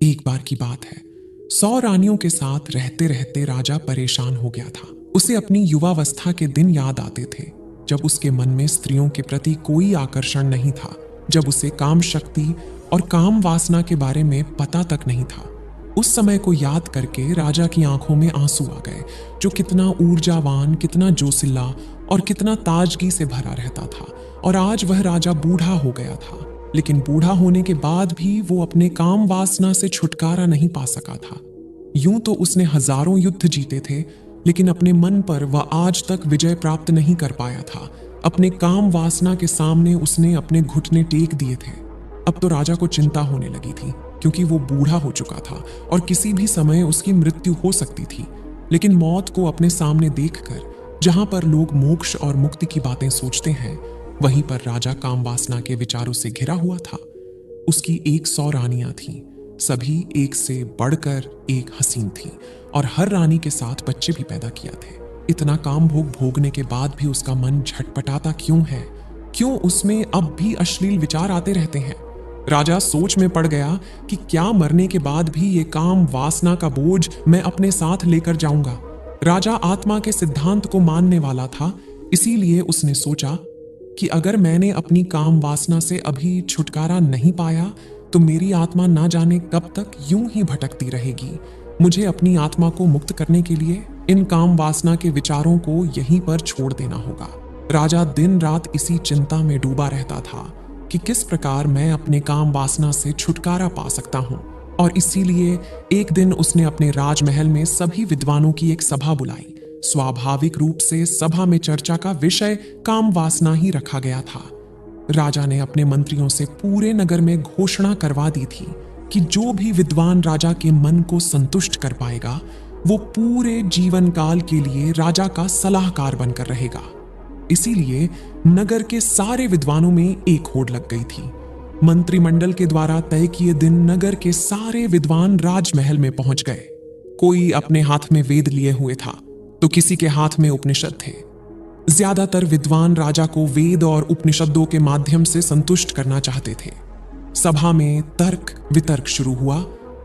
एक बार की बात है, 100 रानियों के साथ रहते रहते राजा परेशान हो गया था। उसे अपनी युवावस्था के दिन याद आते थे, जब उसके मन में स्त्रियों के प्रति कोई आकर्षण नहीं था, जब उसे काम शक्ति और काम वासना के बारे में पता तक नहीं था। उस समय को याद करके राजा की आंखों में आंसू आ गए, जो कितना ऊर्जावान, कितना जोशिला और कितना ताजगी से भरा रहता था। और आज वह राजा बूढ़ा हो गया था, लेकिन बूढ़ा होने के बाद भी वो अपने काम वासना से छुटकारा नहीं पा सका था। यूं तो उसने हजारों युद्ध जीते थे, लेकिन अपने मन पर वह आज तक विजय प्राप्त नहीं कर पाया था। अपने काम वासना के सामने उसने अपने घुटने टेक दिए थे। अब तो राजा को चिंता होने लगी थी, क्योंकि वो बूढ़ा हो चुका था और किसी भी समय उसकी मृत्यु हो सकती थी। लेकिन मौत को अपने सामने देखकर, जहां पर लोग मोक्ष और मुक्ति की बातें सोचते हैं, वहीं पर राजा काम वासना के विचारों से घिरा हुआ था। उसकी 100 रानियां थीं, सभी एक से बढ़कर एक हसीन थीं और हर रानी के साथ बच्चे भी पैदा किया थे। इतना काम भोग भोगने के बाद भी उसका मन झटपटाता क्यों है? क्यों उसमें अब भी अश्लील विचार आते रहते हैं? राजा सोच में पड़ गया कि क्या मरने के बाद भी ये काम वासना का बोझ मैं अपने साथ लेकर जाऊंगा। राजा आत्मा के सिद्धांत को मानने वाला था, इसीलिए उसने सोचा कि अगर मैंने अपनी काम वासना से अभी छुटकारा नहीं पाया, तो मेरी आत्मा ना जाने कब तक यूं ही भटकती रहेगी। मुझे अपनी आत्मा को मुक्त करने के लिए इन काम वासना के विचारों को यहीं पर छोड़ देना होगा। राजा दिन रात इसी चिंता में डूबा रहता था कि किस प्रकार मैं अपने काम वासना से छुटकारा पा सकता हूं। और इसीलिए एक दिन उसने अपने राजमहल में सभी विद्वानों की एक सभा बुलाई। स्वाभाविक रूप से सभा में चर्चा का विषय काम वासना ही रखा गया था। राजा ने अपने मंत्रियों से पूरे नगर में घोषणा करवा दी थी कि जो भी विद्वान राजा के मन को संतुष्ट कर पाएगा, वो पूरे जीवन काल के लिए राजा का सलाहकार बनकर रहेगा। इसीलिए नगर के सारे विद्वानों में एक होड़ लग गई थी। मंत्रिमंडल के द्वारा तय किए दिन नगर के सारे विद्वान राजमहल में पहुंच गए। कोई अपने हाथ में वेद लिए हुए था, तो किसी के हाथ में उपनिषद थे। ज्यादातर विद्वान राजा को वेद और उपनिषदों के माध्यम से संतुष्ट करना चाहते थे। सभा में तर्क वितर्क शुरू हुआ।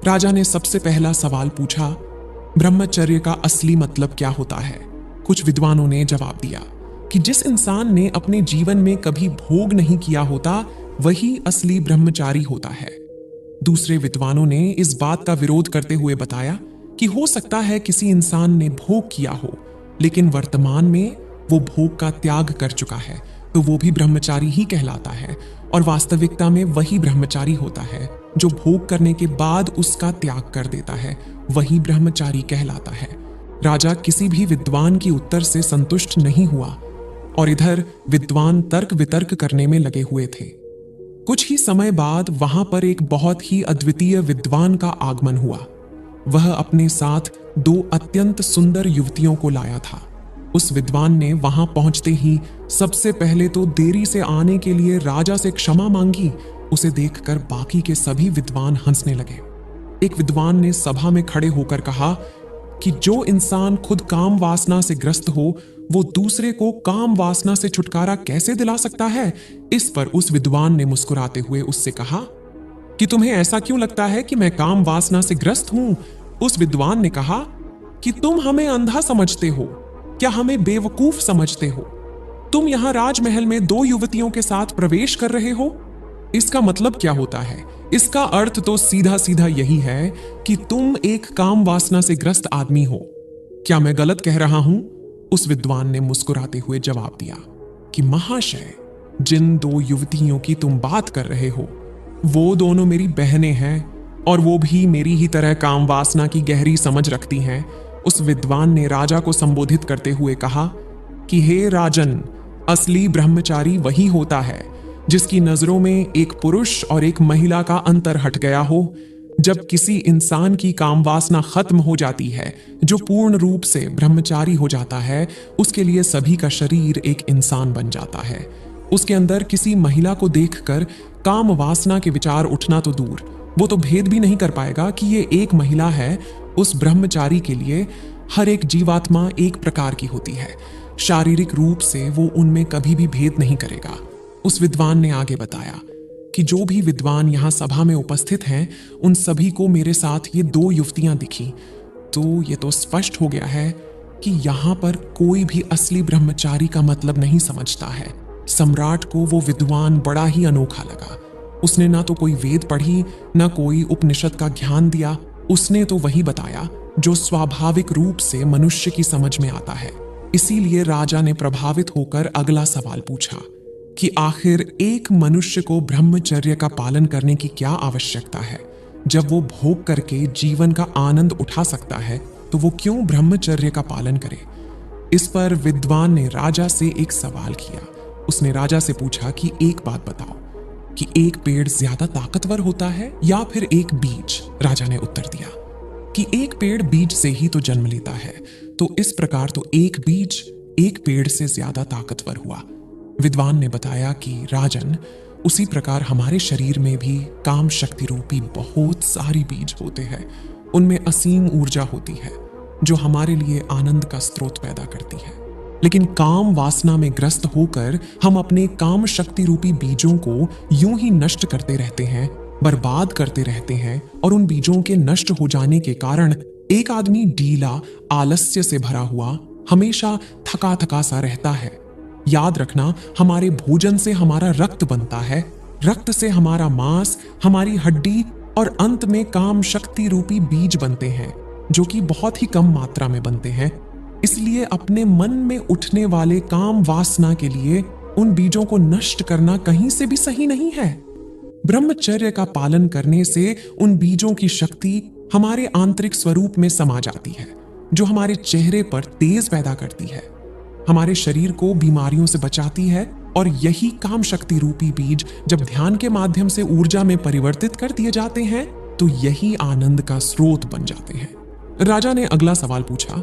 राजा ने सबसे पहला सवाल पूछा, ब्रह्मचर्य का असली मतलब क्या होता है? कुछ विद्वानों ने जवाब दिया कि जिस इंसान ने अपने जीवन में कभी भोग नहीं किया होता, वही असली ब्रह्मचारी होता है। दूसरे विद्वानों ने इस बात का विरोध करते हुए बताया कि हो सकता है किसी इंसान ने भोग किया हो, लेकिन वर्तमान में वो भोग का त्याग कर चुका है, तो वो भी ब्रह्मचारी ही कहलाता है। और वास्तविकता में वही ब्रह्मचारी होता है जो भोग करने के बाद उसका त्याग कर देता है, वही ब्रह्मचारी कहलाता है। राजा किसी भी विद्वान की उत्तर से संतुष्ट नहीं हुआ और इधर विद्वान तर्क वितर्क करने में लगे हुए थे। कुछ ही समय बाद वहां पर एक बहुत ही अद्वितीय विद्वान का आगमन हुआ। वह अपने साथ 2 अत्यंत सुंदर युवतियों को लाया था। उस विद्वान ने वहां पहुंचते ही सबसे पहले तो देरी से आने के लिए राजा से क्षमा मांगी। उसे देखकर बाकी के सभी विद्वान हंसने लगे। एक विद्वान ने सभा में खड़े होकर कहा कि जो इंसान खुद काम वासना से ग्रस्त हो, वो दूसरे को काम वासना से छुटकारा कैसे दिला सकता है? इस पर उस विद्वान ने मुस्कुराते हुए उससे कहा कि तुम्हें ऐसा क्यों लगता है कि मैं काम वासना से ग्रस्त हूं? उस विद्वान ने कहा कि तुम हमें अंधा समझते हो, क्या हमें बेवकूफ समझते हो? तुम यहां राजमहल में 2 युवतियों के साथ प्रवेश कर रहे हो। इसका मतलब क्या होता है? इसका अर्थ तो सीधा सीधा यही है कि तुम एक काम वासना से ग्रस्त आदमी हो। क्या मैं गलत कह रहा हूं? उस विद्वान ने मुस्कुराते हुए जवाब दिया कि महाशय, जिन 2 युवतियों की तुम बात कर रहे हो, वो दोनों मेरी बहनें हैं और वो भी मेरी ही तरह काम वासना की गहरी समझ रखती हैं। उस विद्वान ने राजा को संबोधित करते हुए कहा कि हे राजन, असली ब्रह्मचारी वही होता है जिसकी नजरों में एक पुरुष और एक महिला का अंतर हट गया हो। जब किसी इंसान की काम वासना खत्म हो जाती है, जो पूर्ण रूप से ब्रह्मचारी हो जाता है, उसके लिए सभी का शरीर एक इंसान बन जाता है। उसके अंदर किसी महिला को देखकर काम वासना के विचार उठना तो दूर, वो तो भेद भी नहीं कर पाएगा कि ये एक महिला है। उस ब्रह्मचारी के लिए हर एक जीवात्मा एक प्रकार की होती है। शारीरिक रूप से वो उनमें कभी भी भेद नहीं करेगा। उस विद्वान ने आगे बताया कि जो भी विद्वान यहाँ सभा में उपस्थित हैं उन सभी को मेरे साथ ये दो युवतियां दिखी, तो ये तो स्पष्ट हो गया है कि यहाँ पर कोई भी असली ब्रह्मचारी का मतलब नहीं समझता है। सम्राट को वो विद्वान बड़ा ही अनोखा लगा। उसने ना तो कोई वेद पढ़ी, ना कोई उपनिषद का ज्ञान दिया। उसने तो वही बताया जो स्वाभाविक रूप से मनुष्य की समझ में आता है। इसीलिए राजा ने प्रभावित होकर अगला सवाल पूछा कि आखिर एक मनुष्य को ब्रह्मचर्य का पालन करने की क्या आवश्यकता है? जब वो भोग करके जीवन का आनंद उठा सकता है तो वो क्यों ब्रह्मचर्य का पालन करे? इस पर विद्वान ने राजा से एक सवाल किया। उसने राजा से पूछा कि एक बात बताओ कि एक पेड़ ज्यादा ताकतवर होता है या फिर एक बीज? राजा ने उत्तर दिया कि एक पेड़ बीज से ही तो जन्म लेता है, तो इस प्रकार तो एक बीज एक पेड़ से ज्यादा ताकतवर हुआ। विद्वान ने बताया कि राजन, उसी प्रकार हमारे शरीर में भी काम शक्ति रूपी बहुत सारी बीज होते हैं। उनमें असीम ऊर्जा होती है जो हमारे लिए आनंद का स्रोत पैदा करती है। लेकिन काम वासना में ग्रस्त होकर हम अपने काम शक्ति रूपी बीजों को यूं ही नष्ट करते रहते हैं, बर्बाद करते रहते हैं, और उन बीजों के नष्ट हो जाने के कारण एक आदमी ढीला, आलस्य से भरा हुआ, हमेशा थका थका सा रहता है। याद रखना, हमारे भोजन से हमारा रक्त बनता है, रक्त से हमारा मांस, हमारी हड्डी, और अंत में काम शक्ति रूपी बीज बनते हैं जो कि बहुत ही कम मात्रा में बनते हैं। इसलिए अपने मन में उठने वाले काम वासना के लिए उन बीजों को नष्ट करना कहीं से भी सही नहीं है। ब्रह्मचर्य का पालन करने से उन बीजों की शक्ति हमारे आंतरिक स्वरूप में समा जाती है, जो हमारे चेहरे पर तेज पैदा करती है, हमारे शरीर को बीमारियों से बचाती है, और यही काम शक्ति रूपी बीज जब ध्यान के माध्यम से ऊर्जा में परिवर्तित कर दिए जाते हैं तो यही आनंद का स्रोत बन जाते हैं। राजा ने अगला सवाल पूछा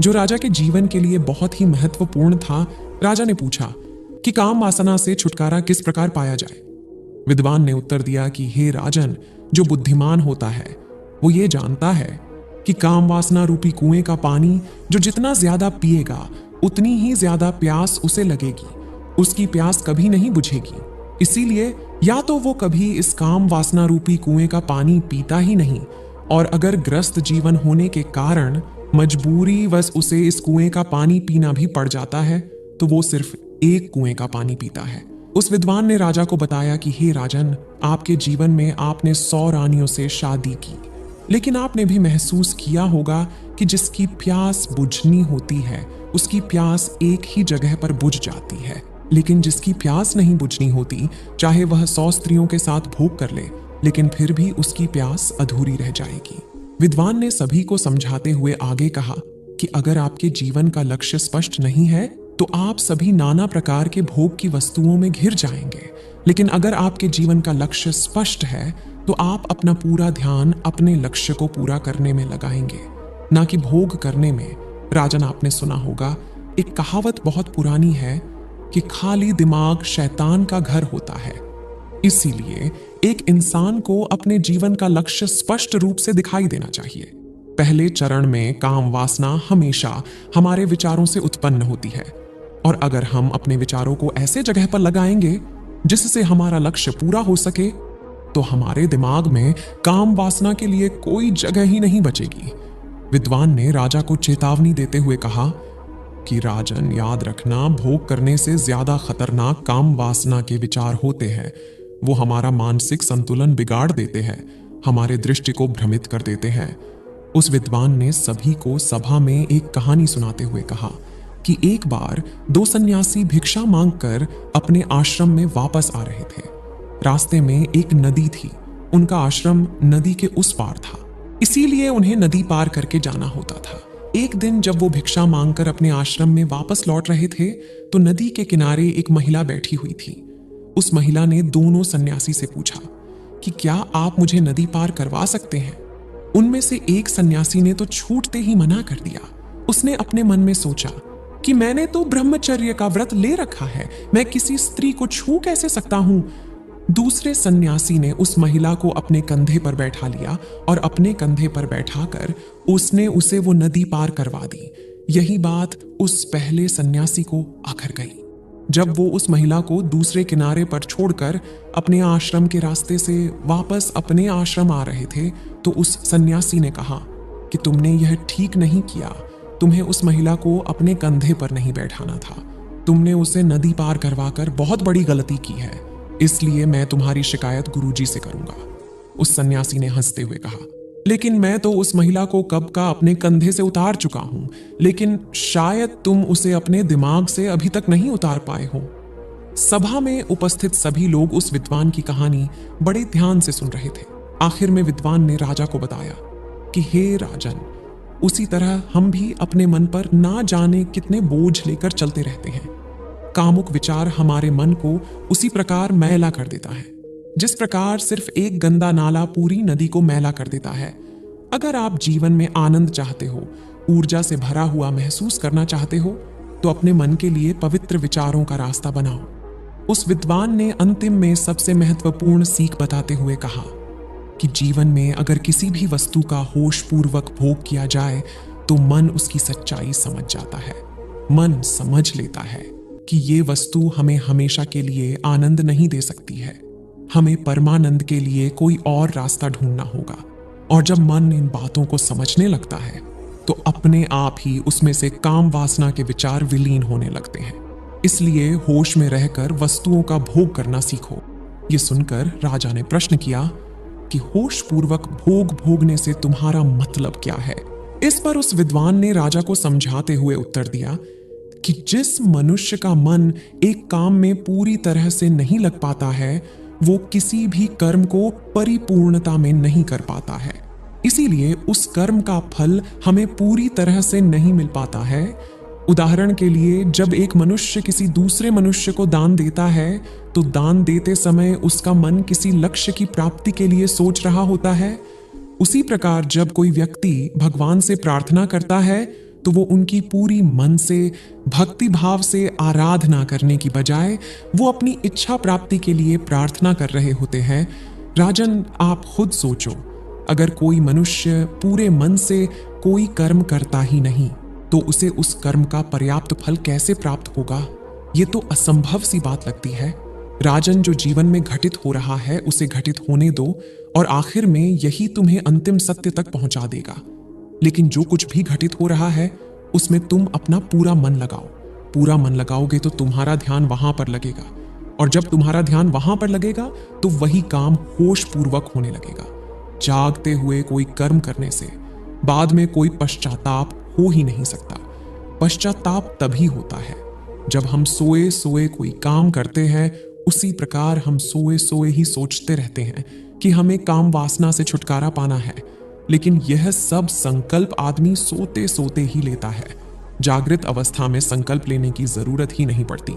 जो राजा के जीवन के लिए बहुत ही महत्वपूर्ण था। राजा ने पूछा कि काम वासना से छुटकारा किस प्रकार पाया जाए? विद्वान ने उत्तर दिया कि हे राजन, जो बुद्धिमान होता है वो ये जानता है कि काम वासना रूपी कुएं का पानी जो जितना ज्यादा पिएगा उतनी ही ज्यादा प्यास उसे लगेगी, उसकी प्यास कभी नहीं बुझेगी। इसीलिए या तो वो कभी इस काम वासना रूपी कुएं का पानी पीता ही नहीं, और अगर ग्रस्त जीवन होने के कारण मजबूरी वश उसे इस कुएं का पानी पीना भी पड़ जाता है तो वो सिर्फ एक कुएं का पानी pीता है। उस विद्वान ने राजा को बताया कि हे राजन, आपके जीवन में आपने 100 रानियों से शादी की, लेकिन आपने भी महसूस किया होगा कि जिसकी प्यास बुझनी होती है उसकी प्यास एक ही जगह पर बुझ जाती है, लेकिन जिसकी प्यास नहीं बुझनी होती, चाहे वह 100 स्त्रियों के साथ भोग कर ले, लेकिन फिर भी उसकी प्यास अधूरी रह जाएगी। विद्वान ने सभी को समझाते हुए आगे कहा कि अगर आपके जीवन का लक्ष्य स्पष्ट नहीं है तो आप सभी नाना प्रकार के भोग की वस्तुओं में घिर जाएंगे, लेकिन अगर आपके जीवन का लक्ष्य स्पष्ट है तो आप अपना पूरा ध्यान अपने लक्ष्य को पूरा करने में लगाएंगे, ना कि भोग करने में। राजन, आपने सुना होगा, एक कहावत बहुत पुरानी है कि खाली दिमाग शैतान का घर होता है। इसीलिए एक इंसान को अपने जीवन का लक्ष्य स्पष्ट रूप से दिखाई देना चाहिए। पहले चरण में काम वासना हमेशा हमारे विचारों से उत्पन्न होती है, और अगर हम अपने विचारों को ऐसे जगह पर लगाएंगे जिससे हमारा लक्ष्य पूरा हो सके तो हमारे दिमाग में काम वासना के लिए कोई जगह ही नहीं बचेगी। विद्वान ने राजा को चेतावनी देते हुए कहा कि राजन, याद रखना, भोग करने से ज्यादा खतरनाक काम वासना के विचार होते हैं। वो हमारा मानसिक संतुलन बिगाड़ देते हैं, हमारे दृष्टि को भ्रमित कर देते हैं। उस विद्वान ने सभी को सभा में एक कहानी सुनाते हुए कहा कि एक बार 2 सन्यासी भिक्षा मांगकर अपने आश्रम में वापस आ रहे थे। रास्ते में एक नदी थी, उनका आश्रम नदी के उस पार था, इसीलिए उन्हें नदी पार करके जाना होता था। एक दिन जब वो भिक्षा मांगकर अपने आश्रम में वापस लौट रहे थे तो नदी के किनारे एक महिला बैठी हुई थी। उस महिला ने दोनों सन्यासी से पूछा कि क्या आप मुझे नदी पार करवा सकते हैं? उनमें से एक सन्यासी ने तो छूटते ही मना कर दिया। उसने अपने मन में सोचा कि मैंने तो ब्रह्मचर्य का व्रत ले रखा है, मैं किसी स्त्री को छू कैसे सकता हूं? दूसरे सन्यासी ने उस महिला को अपने कंधे पर बैठा लिया और अपने कंधे पर बैठाकर उसने उसे वो नदी पार करवा दी। यही बात उस पहले सन्यासी को आकर गई। जब वो उस महिला को दूसरे किनारे पर छोड़कर अपने आश्रम के रास्ते से वापस अपने आश्रम आ रहे थे, तो उस सन्यासी ने कहा कि तुमने यह ठीक नहीं किया। तुम्हें उस महिला को अपने कंधे पर नहीं बैठाना था। तुमने उसे नदी पार करवाकर बहुत बड़ी गलती की है। इसलिए मैं तुम्हारी शिकायत गुरुजी से करूंगा। उस सन्यासी ने हंसते हुए कहा, लेकिन मैं तो उस महिला को कब का अपने कंधे से उतार चुका हूं, लेकिन शायद तुम उसे अपने दिमाग से अभी तक नहीं उतार पाए हो। सभा में उपस्थित सभी लोग उस विद्वान की कहानी बड़े ध्यान से सुन रहे थे। आखिर में विद्वान ने राजा को बताया कि हे राजन, उसी तरह हम भी अपने मन पर ना जाने कितने बोझ लेकर चलते रहते हैं। कामुक विचार हमारे मन को उसी प्रकार मैला कर देता है जिस प्रकार सिर्फ एक गंदा नाला पूरी नदी को मैला कर देता है। अगर आप जीवन में आनंद चाहते हो, ऊर्जा से भरा हुआ महसूस करना चाहते हो, तो अपने मन के लिए पवित्र विचारों का रास्ता बनाओ। उस विद्वान ने अंतिम में सबसे महत्वपूर्ण सीख बताते हुए कहा कि जीवन में अगर किसी भी वस्तु का होश पूर्वक भोग किया जाए तो मन उसकी सच्चाई समझ जाता है। मन समझ लेता है कि ये वस्तु हमें हमेशा के लिए आनंद नहीं दे सकती है। हमें परमानंद के लिए कोई और रास्ता ढूंढना होगा। और जब मन इन बातों को समझने लगता है तो अपने आप ही उसमें से काम वासना के विचार विलीन होने लगते हैं। इसलिए होश में रहकर वस्तुओं का भोग करना सीखो। ये सुनकर राजा ने प्रश्न किया कि होश पूर्वक भोग भोगने से तुम्हारा मतलब क्या है। इस पर उस विद्वान ने राजा को समझाते हुए उत्तर दिया कि जिस मनुष्य का मन एक काम में पूरी तरह से नहीं लग पाता है, वो किसी भी कर्म को परिपूर्णता में नहीं कर पाता है। इसीलिए उस कर्म का फल हमें पूरी तरह से नहीं मिल पाता है। उदाहरण के लिए, जब एक मनुष्य किसी दूसरे मनुष्य को दान देता है तो दान देते समय उसका मन किसी लक्ष्य की प्राप्ति के लिए सोच रहा होता है। उसी प्रकार जब कोई व्यक्ति भगवान से प्रार्थना करता है तो वो उनकी पूरी मन से, भक्ति भाव से आराधना करने की बजाय वो अपनी इच्छा प्राप्ति के लिए प्रार्थना कर रहे होते हैं। राजन, आप खुद सोचो, अगर कोई मनुष्य पूरे मन से कोई कर्म करता ही नहीं तो उसे उस कर्म का पर्याप्त फल कैसे प्राप्त होगा? ये तो असंभव सी बात लगती है। राजन, जो जीवन में घटित हो रहा है उसे घटित होने दो और आखिर में यही तुम्हें अंतिम सत्य तक पहुंचा देगा। लेकिन जो कुछ भी घटित हो रहा है उसमें तुम अपना पूरा मन लगाओ। पूरा मन लगाओगे तो तुम्हारा ध्यान वहां पर लगेगा, और जब तुम्हारा ध्यान वहां पर लगेगा तो वही काम होश पूर्वक होने लगेगा। जागते हुए कोई कर्म करने से बाद में कोई पश्चाताप हो ही नहीं सकता। पश्चाताप तभी होता है जब हम सोए सोए कोई काम करते हैं। उसी प्रकार हम सोए सोए ही सोचते रहते हैं कि हमें काम वासना से छुटकारा पाना है, लेकिन यह सब संकल्प आदमी सोते सोते ही लेता है। जागृत अवस्था में संकल्प लेने की जरूरत ही नहीं पड़ती,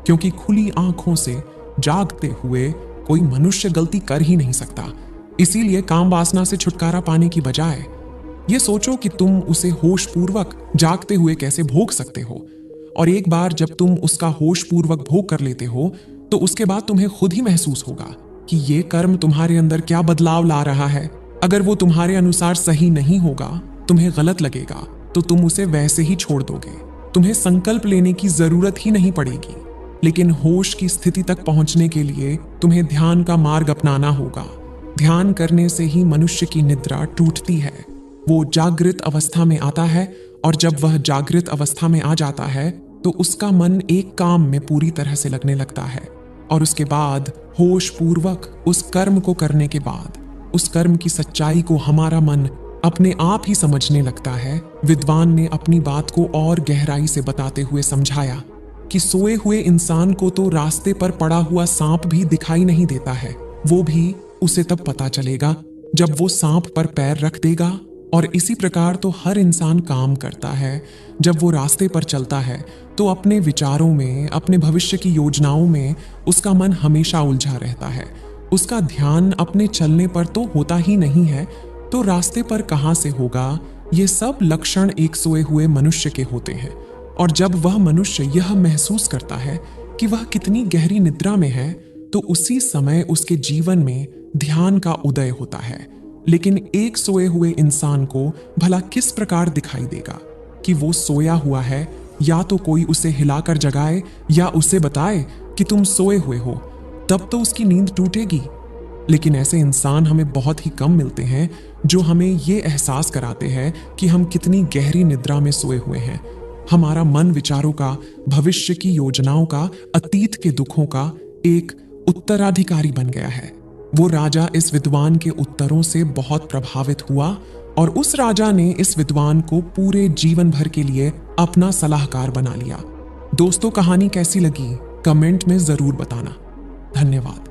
क्योंकि खुली आंखों से जागते हुए कोई मनुष्य गलती कर ही नहीं सकता। इसीलिए काम वासना से छुटकारा पाने की बजाय ये सोचो कि तुम उसे होश पूर्वक जागते हुए कैसे भोग सकते हो। और एक बार जब तुम उसका होश पूर्वक भोग कर लेते हो तो उसके बाद तुम्हें खुद ही महसूस होगा कि ये कर्म तुम्हारे अंदर क्या बदलाव ला रहा है। अगर वो तुम्हारे अनुसार सही नहीं होगा, तुम्हें गलत लगेगा, तो तुम उसे वैसे ही छोड़ दोगे। तुम्हें संकल्प लेने की जरूरत ही नहीं पड़ेगी। लेकिन होश की स्थिति तक पहुंचने के लिए तुम्हें ध्यान का मार्ग अपनाना होगा। ध्यान करने से ही मनुष्य की निद्रा टूटती है। वो जागृत अवस्था में आता है, और जब वह जागृत अवस्था में आ जाता है तो उसका मन एक काम में पूरी तरह से लगने लगता है। और उसके बाद होश पूर्वक उस कर्म को करने के बाद उस कर्म की सच्चाई को हमारा मन अपने आप ही समझने लगता है। विद्वान ने अपनी बात को और गहराई से बताते हुए समझाया कि सोए हुए इंसान को तो रास्ते पर पड़ा हुआ सांप भी दिखाई नहीं देता है। वो भी उसे तब पता चलेगा जब वो सांप पर पैर रख देगा। और इसी प्रकार तो हर इंसान काम करता है। जब वो रास्ते पर चलता है तो अपने विचारों में, अपने भविष्य की योजनाओं में उसका मन हमेशा उलझा रहता है। उसका ध्यान अपने चलने पर तो होता ही नहीं है, तो रास्ते पर कहाँ से होगा? ये सब लक्षण एक सोए हुए मनुष्य के होते हैं। और जब वह मनुष्य यह महसूस करता है कि वह कितनी गहरी निद्रा में है, तो उसी समय उसके जीवन में ध्यान का उदय होता है। लेकिन एक सोए हुए इंसान को भला किस प्रकार दिखाई देगा कि वो सोया हुआ है या तो कोई उसे हिलाकर जगाए या उसे बताए कि तुम सोए हुए हो, तब तो उसकी नींद टूटेगी। लेकिन ऐसे इंसान हमें बहुत ही कम मिलते हैं जो हमें ये एहसास कराते हैं कि हम कितनी गहरी निद्रा में सोए हुए हैं। हमारा मन विचारों का, भविष्य की योजनाओं का, अतीत के दुखों का एक उत्तराधिकारी बन गया है। वो राजा इस विद्वान के उत्तरों से बहुत प्रभावित हुआ और उस राजा ने इस विद्वान को पूरे जीवन भर के लिए अपना सलाहकार बना लिया। दोस्तों, कहानी कैसी लगी कमेंट में जरूर बताना। धन्यवाद।